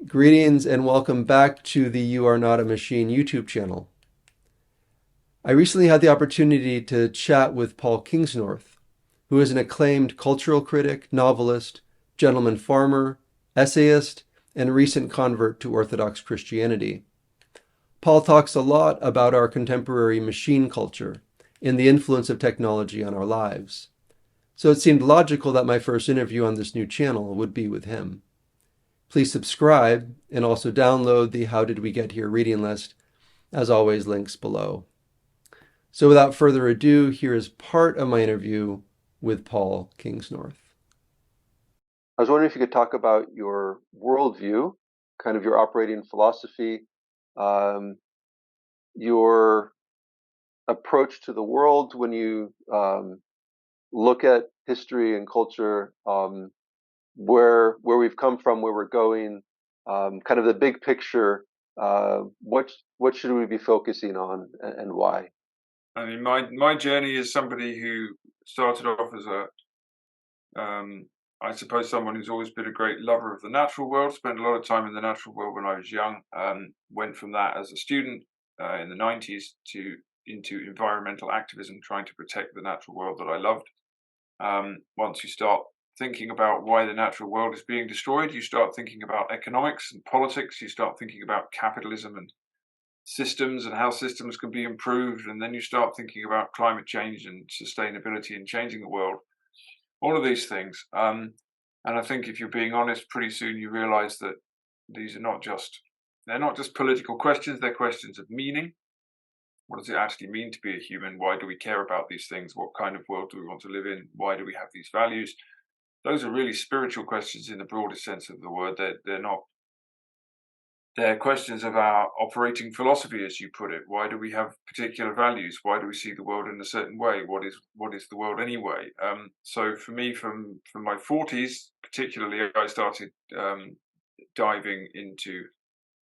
Greetings and welcome back to the You Are Not a Machine YouTube channel. I recently had the opportunity to chat with Paul Kingsnorth, who is an acclaimed cultural critic, novelist, gentleman farmer, essayist, and recent convert to Orthodox Christianity. Paul talks a lot about our contemporary machine culture and the influence of technology on our lives. So it seemed logical that my first interview on this new channel would be with him. Please subscribe and also download the How Did We Get Here reading list. As always, links below. So without further ado, here is part of my interview with Paul Kingsnorth. I was wondering if you could talk about your worldview, kind of your operating philosophy, um, your approach to the world when you look at history and culture, where we've come from, where we're going, kind of the big picture. What should we be focusing on, and why? I mean, my journey is somebody who started off as I suppose, someone who's always been a great lover of the natural world. Spent a lot of time in the natural world when I was young. Went from that as a student in the '90s to into environmental activism, trying to protect the natural world that I loved. Once you start thinking about why the natural world is being destroyed, you start thinking about economics and politics. You start thinking about capitalism and systems and how systems can be improved, and then you start thinking about climate change and sustainability and changing the world, all of these things. And I think if you're being honest, pretty soon you realize that these are they're not just political questions, they're questions of meaning. What does it actually mean to be a human? Why do we care about these things? What kind of world do we want to live in? Why do we have these values? Those are really spiritual questions in the broadest sense of the word. They're not They're questions of our operating philosophy, as you put it. Why do we have particular values? Why do we see the world in a certain way? What is the world anyway? So for me, from my 40s, particularly, I started diving into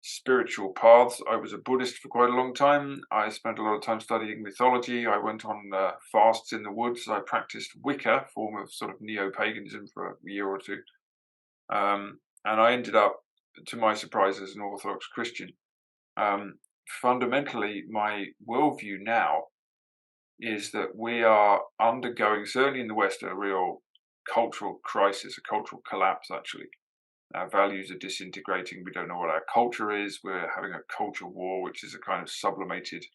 spiritual paths. I was a Buddhist for quite a long time. I spent a lot of time studying mythology. I went on fasts in the woods. I practiced Wicca, form of sort of neo-paganism, for a year or two. And I ended up, to my surprise, as an Orthodox Christian. Um, Fundamentally, my worldview now is that we are undergoing, certainly in the West, a real cultural crisis, a cultural collapse, actually. Our values are disintegrating. We don't know what our culture is. We're having a culture war, which is a kind of sublimated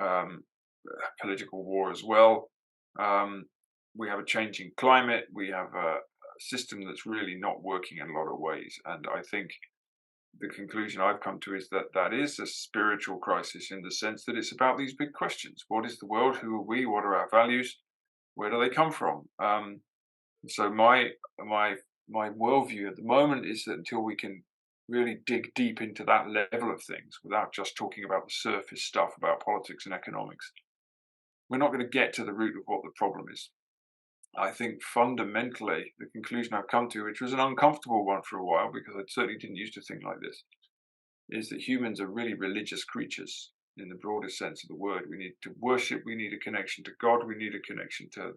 um, political war as well. Um, we have a changing climate. We have a system that's really not working in a lot of ways. And I think the conclusion I've come to is that that is a spiritual crisis, in the sense that it's about these big questions. What is the world? Who are we? What are our values? Where do they come from? So my my worldview at the moment is that until we can really dig deep into that level of things, without just talking about the surface stuff about politics and economics, we're not going to get to the root of what the problem is. I think fundamentally the conclusion I've come to, which was an uncomfortable one for a while because I certainly didn't used to think like this, is that humans are really religious creatures in the broadest sense of the word. We need to worship, we need a connection to God, we need a connection to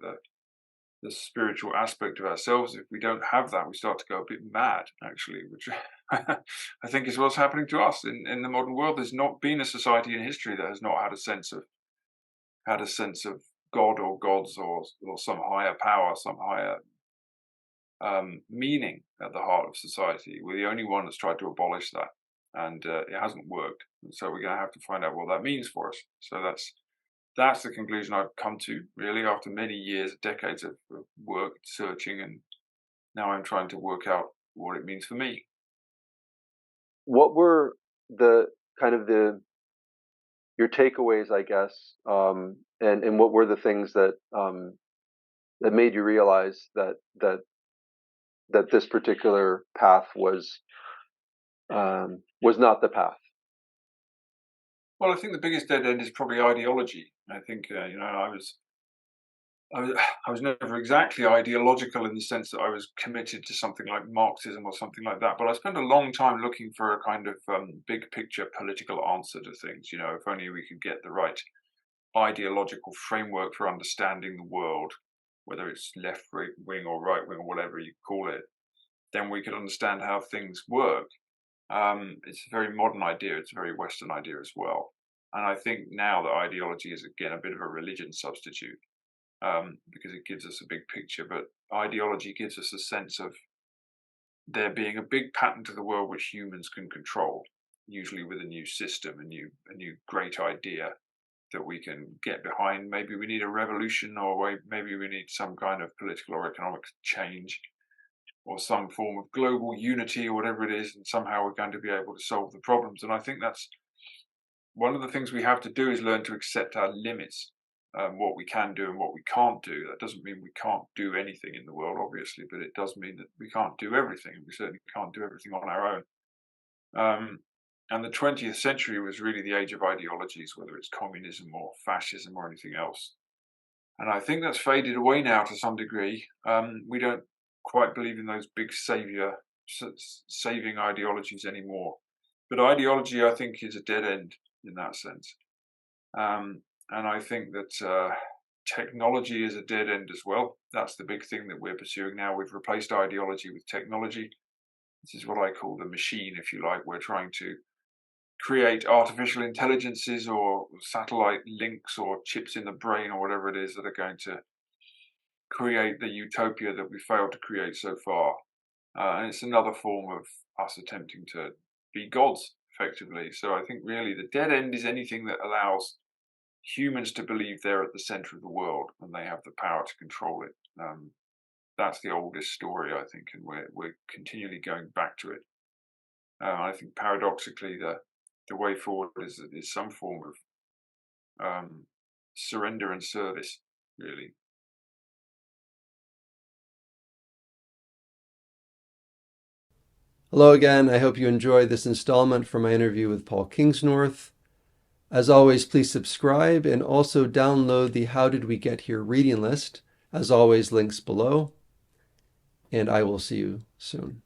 the spiritual aspect of ourselves. If we don't have that, we start to go a bit mad, actually, which I think is what's happening to us in the modern world. There's not been a society in history that has not had a sense of God or gods or some higher power, some higher meaning at the heart of society. We're the only one that's tried to abolish that, and it hasn't worked. And so we're going to have to find out what that means for us. So that's the conclusion I've come to, really, after many years, decades of work, searching, and now I'm trying to work out what it means for me. What were the kind of the your takeaways, I guess, and what were the things that made you realize that this particular path was not the path? Well, I think the biggest dead end is probably ideology. I think I was I was never exactly ideological in the sense that I was committed to something like Marxism or something like that. But I spent a long time looking for a kind of big picture political answer to things. If only we could get the right ideological framework for understanding the world, whether it's left wing or right wing or whatever you call it, then we could understand how things work. It's a very modern idea. It's a very Western idea as well. And I think now that ideology is again a bit of a religion substitute, because it gives us a big picture. But ideology gives us a sense of there being a big pattern to the world which humans can control, usually with a new system, a new great idea that we can get behind. Maybe we need a revolution, or maybe we need some kind of political or economic change, or some form of global unity, or whatever it is, and somehow we're going to be able to solve the problems. And I think that's one of the things we have to do, is learn to accept our limits, what we can do and what we can't do. That doesn't mean we can't do anything in the world, obviously, but it does mean that we can't do everything. We certainly can't do everything on our own. And the 20th century was really the age of ideologies, whether it's communism or fascism or anything else. And I think that's faded away now to some degree. We don't quite believe in those big saving ideologies anymore. But ideology, I think, is a dead end in that sense. And I think that technology is a dead end as well. That's the big thing that we're pursuing now. We've replaced ideology with technology. This is what I call the machine, if you like. We're trying to create artificial intelligences or satellite links or chips in the brain or whatever it is that are going to create the utopia that we failed to create so far. And it's another form of us attempting to be gods, effectively. So I think really the dead end is anything that allows humans to believe they're at the center of the world and they have the power to control it. That's the oldest story, I think, and we're continually going back to it. I think paradoxically, the way forward is some form of surrender and service, really. Hello again. I hope you enjoyed this installment from my interview with Paul Kingsnorth. As always, please subscribe and also download the How Did We Get Here reading list. As always, links below. And I will see you soon.